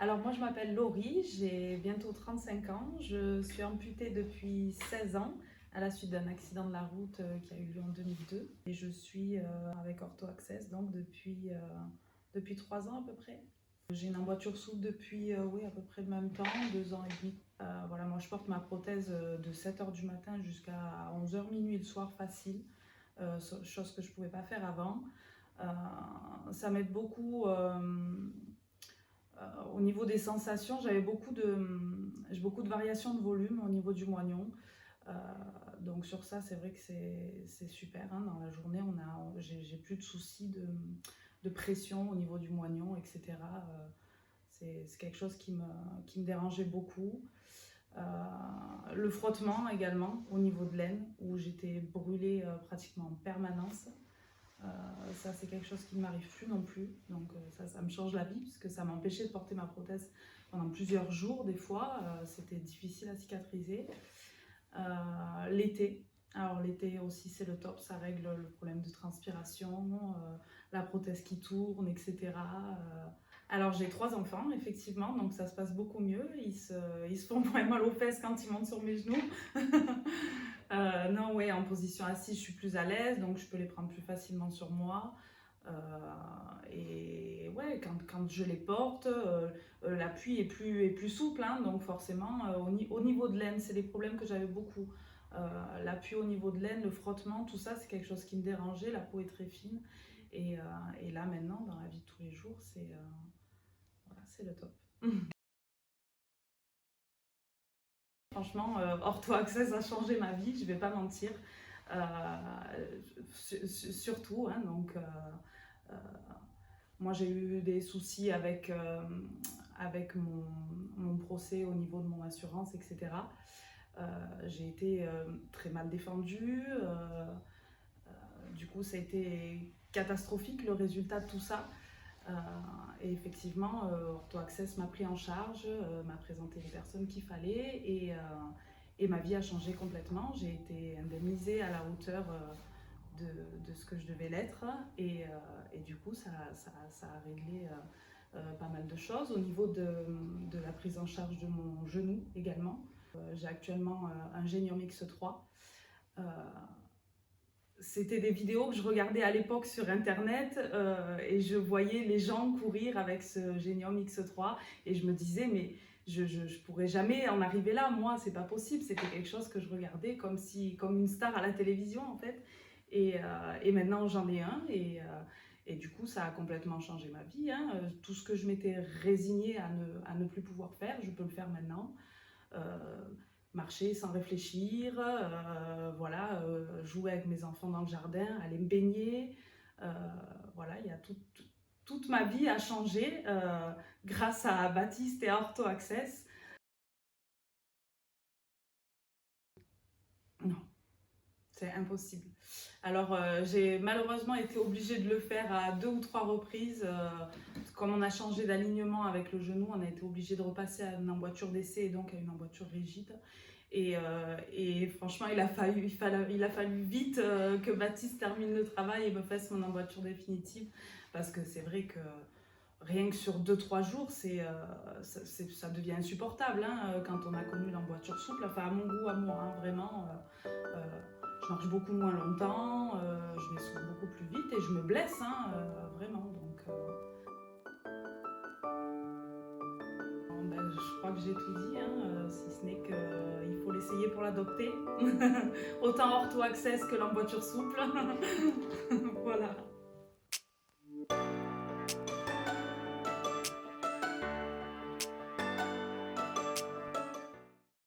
Alors moi je m'appelle Laurie, j'ai bientôt 35 ans, je suis amputée depuis 16 ans à la suite d'un accident de la route qui a eu lieu en 2002 et je suis avec Ortho Access donc depuis 3 ans à peu près. J'ai une emboîture souple depuis oui, à peu près le même temps, 2 ans et demi. Voilà, moi je porte ma prothèse de 7 h du matin jusqu'à 11 h minuit le soir facile, chose que je ne pouvais pas faire avant. Ça m'aide beaucoup. Au niveau des sensations, j'ai beaucoup de variations de volume au niveau du moignon. Euh, donc sur ça, c'est vrai que c'est super. Hein. Dans la journée, j'ai plus de soucis de pression au niveau du moignon, etc. C'est quelque chose qui me dérangeait beaucoup. Euh, le frottement également au niveau de l'aine, où j'étais brûlée pratiquement en permanence. Ça, c'est quelque chose qui ne m'arrive plus non plus. Donc ça me change la vie, puisque ça m'empêchait de porter ma prothèse pendant plusieurs jours des fois. C'était difficile à cicatriser. L'été. Alors l'été aussi, c'est le top. Ça règle le problème de transpiration, la prothèse qui tourne, etc. Alors j'ai 3 enfants, effectivement, donc ça se passe beaucoup mieux. Ils se font moins mal aux fesses quand ils montent sur mes genoux. Non, ouais, en position assise, je suis plus à l'aise, donc je peux les prendre plus facilement sur moi. Et ouais, quand je les porte, l'appui est plus souple, hein, donc forcément, au niveau de l'aine, c'est des problèmes que j'avais beaucoup. L'appui au niveau de l'aine, le frottement, tout ça, c'est quelque chose qui me dérangeait. La peau est très fine. Et là, maintenant, dans la vie de tous les jours, voilà, c'est le top. Franchement, Ortho Access a changé ma vie, je vais pas mentir. Surtout, hein, donc euh, moi j'ai eu des soucis avec mon procès au niveau de mon assurance, etc. J'ai été très mal défendue. Du coup, ça a été catastrophique le résultat de tout ça. Euh, et effectivement, Ortho Access m'a pris en charge, m'a présenté les personnes qu'il fallait et ma vie a changé complètement. J'ai été indemnisée à la hauteur de ce que je devais l'être et du coup, ça a réglé pas mal de choses. Au niveau de la prise en charge de mon genou également, j'ai actuellement un Genium X3. Euh, C'était des vidéos que je regardais à l'époque sur internet et je voyais les gens courir avec ce Genium X3 et je me disais mais je pourrais jamais en arriver là, moi c'est pas possible. C'était quelque chose que je regardais comme une star à la télévision en fait et maintenant j'en ai un et du coup ça a complètement changé ma vie, hein. Tout ce que je m'étais résignée à ne plus pouvoir faire, je peux le faire maintenant. Euh, Marcher sans réfléchir, voilà, jouer avec mes enfants dans le jardin, aller me baigner. Euh, voilà, toute ma vie a changé grâce à Baptiste et à Ortho Access. Non, c'est impossible. Alors, j'ai malheureusement été obligée de le faire à 2 ou 3 reprises. Comme on a changé d'alignement avec le genou, on a été obligé de repasser à une emboîture d'essai et donc à une emboîture rigide. Et franchement, il a fallu vite que Baptiste termine le travail et me fasse mon emboîture définitive. Parce que c'est vrai que rien que sur 2 ou 3 jours, ça devient insupportable, hein, quand on a connu l'emboîture souple. Enfin, à mon goût, à moi, hein, vraiment. Je marche beaucoup moins longtemps, je m'essouffle beaucoup plus vite et je me blesse, hein, vraiment. Donc, ben, je crois que j'ai tout dit, hein, si ce n'est qu'il faut l'essayer pour l'adopter. Autant Ortho Access que l'emboîture souple. Voilà.